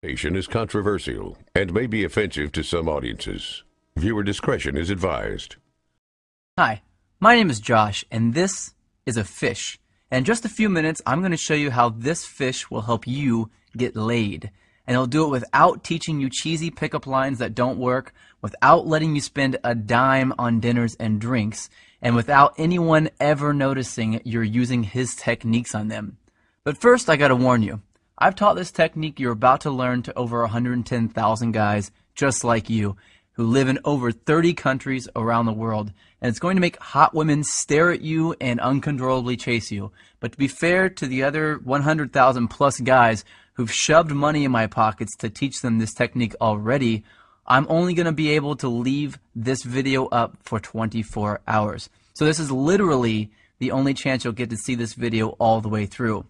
Station is controversial and may be offensive to some audiences. Viewer discretion is advised. Hi, my name is Josh, and this is a fish. And in just a few minutes, I'm going to show you how this fish will help you get laid. And it'll do it without teaching you cheesy pickup lines that don't work, without letting you spend a dime on dinners and drinks, and without anyone ever noticing you're using his techniques on them. But first, I gotta warn you, I've taught this technique you're about to learn to over 110,000 guys just like you, who live in over 30 countries around the world, and it's going to make hot women stare at you and uncontrollably chase you. But to be fair to the other 100,000 plus guys who've shoved money in my pockets to teach them this technique already, I'm only going to be able to leave this video up for 24 hours. So this is literally the only chance you'll get to see this video all the way through.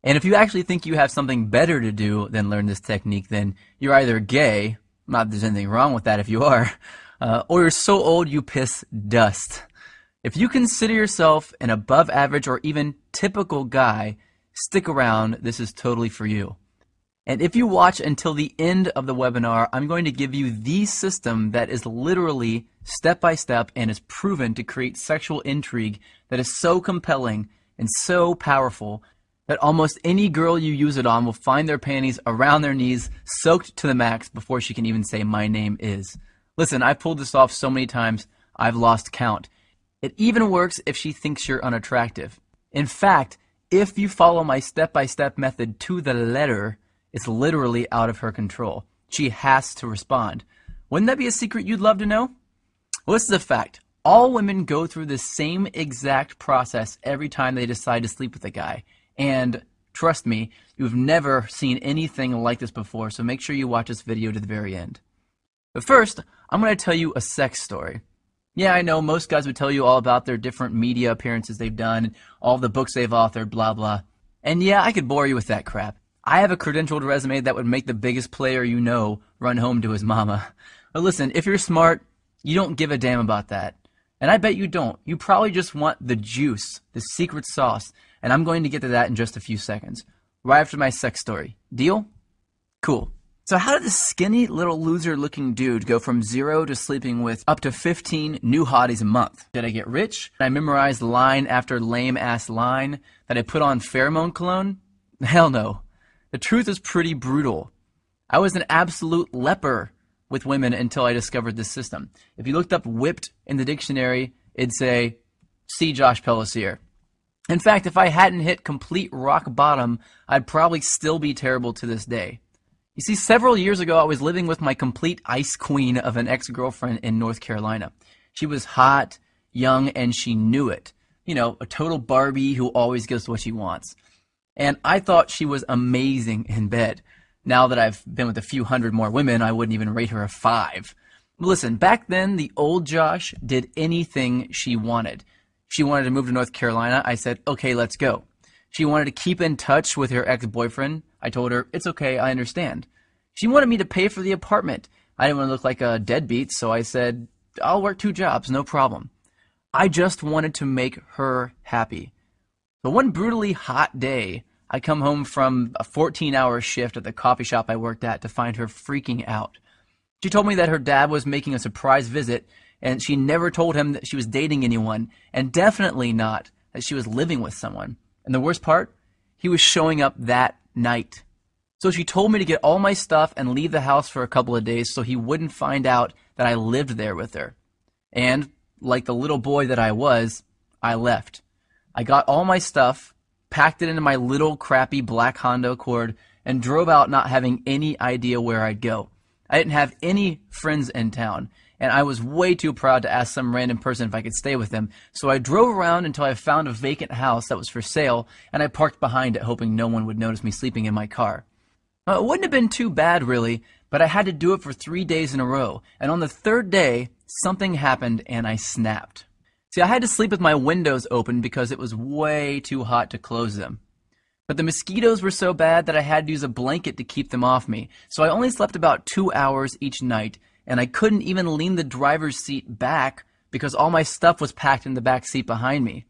And if you actually think you have something better to do than learn this technique, then you're either gay, not that there's anything wrong with that if you are, or you're so old you piss dust. If you consider yourself an above average or even typical guy, stick around, this is totally for you. And if you watch until the end of the webinar, I'm going to give you the system that is literally step by step and is proven to create sexual intrigue that is so compelling and so powerful that almost any girl you use it on will find their panties around their knees, soaked to the max before she can even say, "My name is." Listen, I've pulled this off so many times, I've lost count. It even works if she thinks you're unattractive. In fact, if you follow my step-by-step method to the letter, it's literally out of her control. She has to respond. Wouldn't that be a secret you'd love to know? Well, this is a fact. All women go through the same exact process every time they decide to sleep with a guy. And trust me, you've never seen anything like this before, so make sure you watch this video to the very end. But first, I'm going to tell you a sex story. Yeah, I know most guys would tell you all about their different media appearances they've done, all the books they've authored, blah, blah. And yeah, I could bore you with that crap. I have a credentialed resume that would make the biggest player you know run home to his mama. But listen, if you're smart, you don't give a damn about that. And I bet you don't. You probably just want the juice, the secret sauce, and I'm going to get to that in just a few seconds, right after my sex story. Deal? Cool. So how did this skinny little loser looking dude go from 0 to sleeping with up to 15 new hotties a month? Did I get rich? Did I memorize line after lame ass line? Did I put on pheromone cologne? Hell no. The truth is pretty brutal. I was an absolute leper with women until I discovered this system. If you looked up whipped in the dictionary, it'd say, see Josh Pellicer. In fact, if I hadn't hit complete rock bottom, I'd probably still be terrible to this day. You see, several years ago, I was living with my complete ice queen of an ex-girlfriend in North Carolina. She was hot, young, and she knew it. You know, a total Barbie who always gets what she wants. And I thought she was amazing in bed. Now that I've been with a few hundred more women, I wouldn't even rate her a 5. Listen, back then, the old Josh did anything she wanted. She wanted to move to North Carolina. I said, okay, let's go. She wanted to keep in touch with her ex-boyfriend. I told her, it's okay, I understand. She wanted me to pay for the apartment. I didn't want to look like a deadbeat, so I said, I'll work 2 jobs, no problem. I just wanted to make her happy. But one brutally hot day, I come home from a 14-hour shift at the coffee shop I worked at to find her freaking out. She told me that her dad was making a surprise visit, and she never told him that she was dating anyone, and definitely not that she was living with someone. And the worst part, he was showing up that night. So she told me to get all my stuff and leave the house for a couple of days so he wouldn't find out that I lived there with her. And, like the little boy that I was, I left. I got all my stuff, packed it into my little crappy black Honda Accord, and drove out not having any idea where I'd go. I didn't have any friends in town, and I was way too proud to ask some random person if I could stay with them, so I drove around until I found a vacant house that was for sale, and I parked behind it hoping no one would notice me sleeping in my car. It wouldn't have been too bad, really, but I had to do it for 3 days in a row, and on the 3rd day, something happened and I snapped. See, I had to sleep with my windows open because it was way too hot to close them. But the mosquitoes were so bad that I had to use a blanket to keep them off me, so I only slept about 2 hours each night, and I couldn't even lean the driver's seat back because all my stuff was packed in the back seat behind me.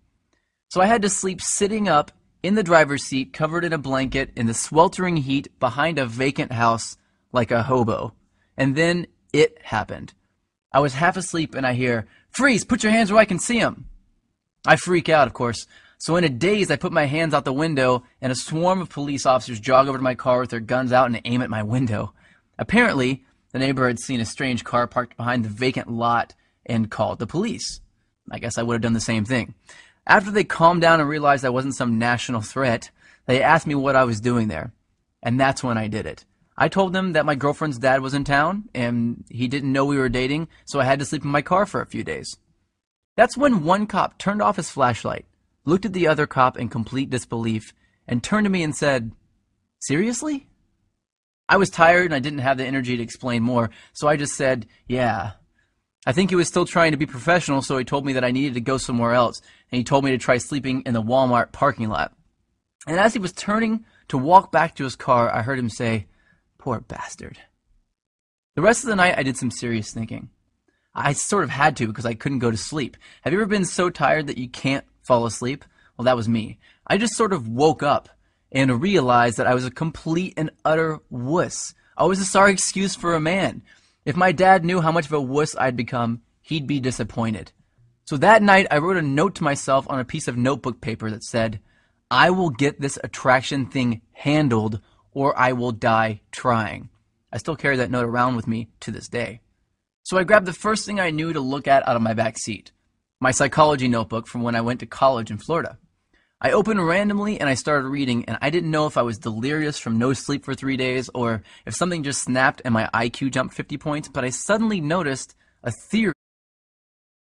So I had to sleep sitting up in the driver's seat, covered in a blanket, in the sweltering heat behind a vacant house like a hobo. And then it happened. I was half asleep and I hear, "Freeze, put your hands where I can see them." I freak out, of course. So in a daze, I put my hands out the window and a swarm of police officers jog over to my car with their guns out and aim at my window. Apparently, the neighbor had seen a strange car parked behind the vacant lot and called the police. I guess I would have done the same thing. After they calmed down and realized I wasn't some national threat, they asked me what I was doing there. And that's when I did it. I told them that my girlfriend's dad was in town and he didn't know we were dating, so I had to sleep in my car for a few days. That's when one cop turned off his flashlight, looked at the other cop in complete disbelief, and turned to me and said, "Seriously?" I was tired and I didn't have the energy to explain more, so I just said, "Yeah." I think he was still trying to be professional, so he told me that I needed to go somewhere else, and he told me to try sleeping in the Walmart parking lot. And as he was turning to walk back to his car, I heard him say, "Poor bastard." The rest of the night I did some serious thinking. I sort of had to because I couldn't go to sleep. Have you ever been so tired that you can't fall asleep? Well, that was me. I just sort of woke up and realized that I was a complete and utter wuss. I was a sorry excuse for a man. If my dad knew how much of a wuss I'd become, he'd be disappointed. So that night I wrote a note to myself on a piece of notebook paper that said, "I will get this attraction thing handled or I will die trying." I still carry that note around with me to this day. So I grabbed the first thing I knew to look at out of my back seat, my psychology notebook from when I went to college in Florida. I opened randomly and I started reading, and I didn't know if I was delirious from no sleep for 3 days or if something just snapped and my IQ jumped 50 points, but I suddenly noticed a theory